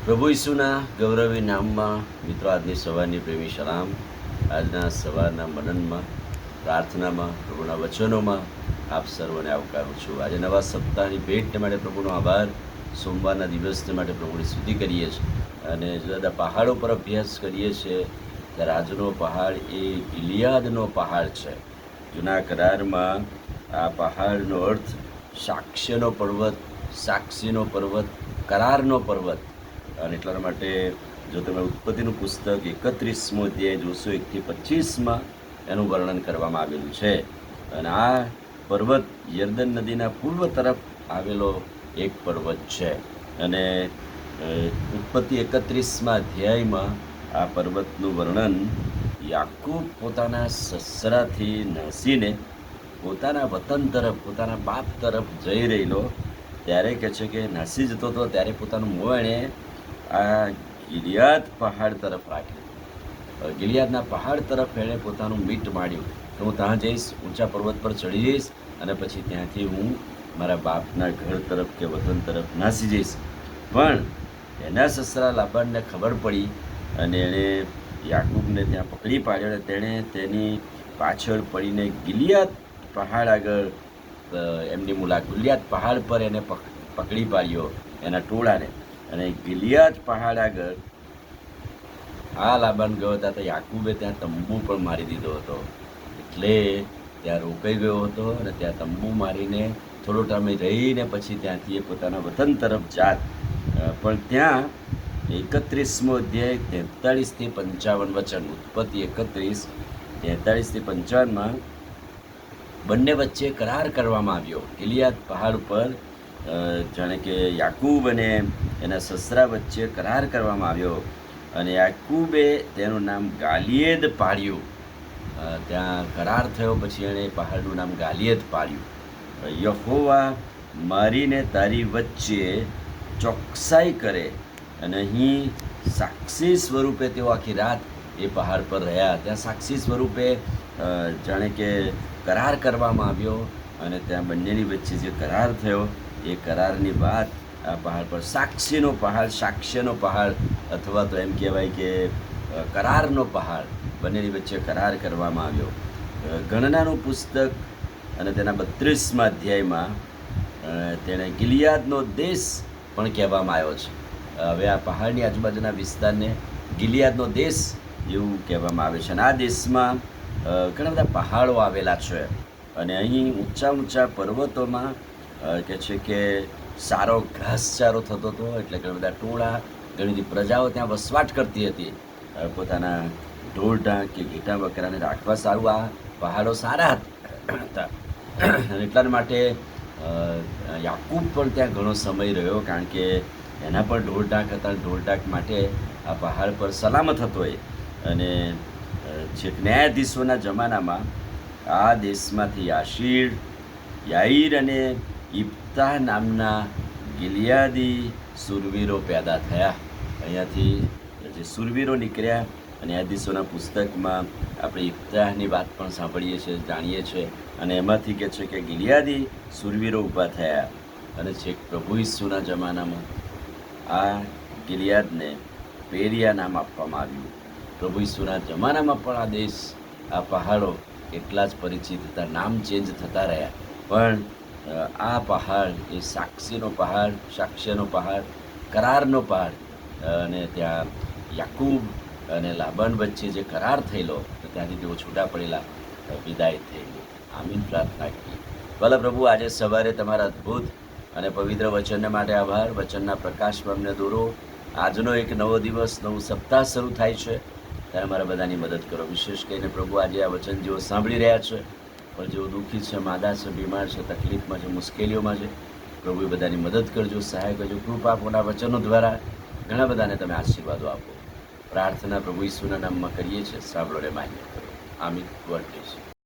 પ્રભુ ઈસુના ગૌરવી નામમાં મિત્રો આજની સવારની પ્રેમી સલામ. આજના સવારના મનનમાં, પ્રાર્થનામાં, પ્રભુના વચનોમાં આપ સર્વને આવકારું છું. આજે નવા સપ્તાહની ભેટ માટે પ્રભુનો આભાર. સોમવારના દિવસને માટે પ્રભુની સ્તુતિ કરીએ છીએ અને જુદા જુદા પહાડો પર અભ્યાસ કરીએ છીએ ત્યારે આજનો પહાડ એ ગિલિયાદનો પહાડ છે. જૂના કરારમાં આ પહાડનો અર્થ સાક્ષ્યનો પર્વત, સાક્ષીનો પર્વત, કરારનો પર્વત. અને એટલા માટે જો તમે ઉત્પત્તિનું પુસ્તક 31મો અધ્યાય જોશો 1-25માં એનું વર્ણન કરવામાં આવેલું છે. અને આ પર્વત યર્દન નદીના પૂર્વ તરફ આવેલો એક પર્વત છે. અને ઉત્પત્તિ 31મા અધ્યાયમાં આ પર્વતનું વર્ણન યાકૂબ પોતાના સસરાથી નાસીને પોતાના વતન તરફ, પોતાના બાપ તરફ જઈ રહેલો ત્યારે કહે છે કે નાસી જતો હતો ત્યારે પોતાનું મોં એણે આ ગિલિયાદ પહાડ તરફ રાખ્યું. ગિલિયાદના પહાડ તરફ એણે પોતાનું મીટ માંડ્યું કે હું ત્યાં જઈશ, ઊંચા પર્વત પર ચડી જઈશ અને પછી ત્યાંથી હું મારા બાપના ઘર તરફ કે વતન તરફ નાસી જઈશ. પણ એના સસરા લાબાનને ખબર પડી અને એણે યાકૂબને ત્યાં પકડી પાડ્યો અને તેણે તેની પાછળ પડીને ગિલિયાદ પહાડ આગળ એમની ગિલિયાદ પહાડ પર એને પકડી પાડ્યો એના ટોળાને. અને ગિલિયાદ પહાડ આગળ આ લાબાન ગયો હતા તો યાકૂબે ત્યાં તંબુ પણ મારી દીધો હતો. એટલે ત્યાં રોકાઈ ગયો હતો અને ત્યાં તંબુ મારીને થોડો ટાઈમ રહીને પછી ત્યાંથી એ પોતાના વતન તરફ જાત. પણ ત્યાં 31મો અધ્યાય 43-55 વચન, ઉત્પત્તિ 31 43-55માં બંને વચ્ચે કરાર કરવામાં આવ્યો. ગિલિયાદ પહાડ ઉપર જાણે કે યાકૂબ અને એના સસરા વચ્ચે કરાર કરવામાં આવ્યો અને યાકૂબે તેનું નામ ગાલિયેદ પાડ્યું. ત્યાં કરાર થયો પછી એણે પહાડનું નામ ગાલિયેદ પાડ્યું. યહોવા મારીને તારી વચ્ચે ચોકસાઈ કરે. અને અહીં સાક્ષી સ્વરૂપે તેઓ આખી રાત એ પહાડ પર રહ્યા. ત્યાં સાક્ષી સ્વરૂપે જાણે કે કરાર કરવામાં આવ્યો અને ત્યાં બંનેની વચ્ચે જે કરાર થયો એ કરારની વાત આ પહાડ પર સાક્ષીનો પહાડ, સાક્ષ્યનો પહાડ અથવા તો એમ કહેવાય કે કરારનો પહાડ, બંનેની વચ્ચે કરાર કરવામાં આવ્યો. ગણનાનું પુસ્તક અને તેના 32મા અધ્યાયમાં તેણે ગિલિયાદનો દેશ પણ કહેવામાં આવ્યો છે. હવે આ પહાડની આજુબાજુના વિસ્તારને ગિલિયાદનો દેશ એવું કહેવામાં આવે છે. અને આ દેશમાં ઘણા બધા પહાડો આવેલા છે અને અહીં ઊંચા ઊંચા પર્વતોમાં કહે છે કે સારો ઘાસચારો થતો હતો. એટલે ઘણા બધા ટોળા, ઘણી બધી પ્રજાઓ ત્યાં વસવાટ કરતી હતી. પોતાના ઢોરઢાં કે ઘેટાં બકરાને રાખવા સારું આ પહાડો સારા હતા. અને એટલા માટે યાકૂબ પણ ત્યાં ઘણો સમય રહ્યો, કારણ કે એના પણ ઢોરઢાંક હતા. ઢોરઢાંક માટે આ પહાડ પર સલામત હતો એ. અને છેક ન્યાયાધીશોના જમાનામાં આ દેશમાંથી યાઈર અને ઇપ્તાહ નામના ગિલિયાદી સુરવીરો પેદા થયા. અહીંયાથી જે સુરવીરો નીકળ્યા. ન્યાયાધીશોના પુસ્તકમાં આપણે ઇપ્તાહની વાત પણ સાંભળીએ છીએ, જાણીએ છીએ. અને એમાંથી કહે છે કે ગિલિયાદી સુરવીરો ઊભા થયા. અને છેક પ્રભુ ઈસુના જમાનામાં આ ગિલિયાદને પેરિયા નામ આપવામાં આવ્યું. પ્રભુ ઈસુના જમાનામાં પણ આ દેશ, આ પહાડો એટલા જ પરિચિત હતા, નામ ચેન્જ થતા રહ્યા. પણ આ પહાડ એ સાક્ષીનો પહાડ, સાક્ષ્યનો પહાડ, કરારનો પહાડ. અને ત્યાં યાકૂબ અને લાબાન વચ્ચે જે કરાર થયેલો ત્યાંથી તેઓ છૂટા પડેલા, વિદાય થયેલી. આમીન પ્રાર્થના કરી. ભલે પ્રભુ, આજે સવારે તમારા અદ્ભુત અને પવિત્ર વચનને માટે આભાર. વચનના પ્રકાશમાં અમને દોરો. આજનો એક નવો દિવસ, નવું સપ્તાહ શરૂ થાય છે ત્યારે મારા બધાની મદદ કરો. વિશેષ કરીને પ્રભુ, આજે આ વચન જેઓ સાંભળી રહ્યા છે પણ જેઓ દુઃખી છે, માદા છે, બીમાર છે, તકલીફમાં છે, મુશ્કેલીઓમાં છે, પ્રભુ એ બધાની મદદ કરજો, સહાય કરજો. કૃપા આપોના વચનો દ્વારા ઘણા બધાને તમે આશીર્વાદો આપો. પ્રાર્થના પ્રભુ ઈસુના નામમાં કરીએ છીએ. સાંભળો ને માન્ય કરો. આમીન. God bless you.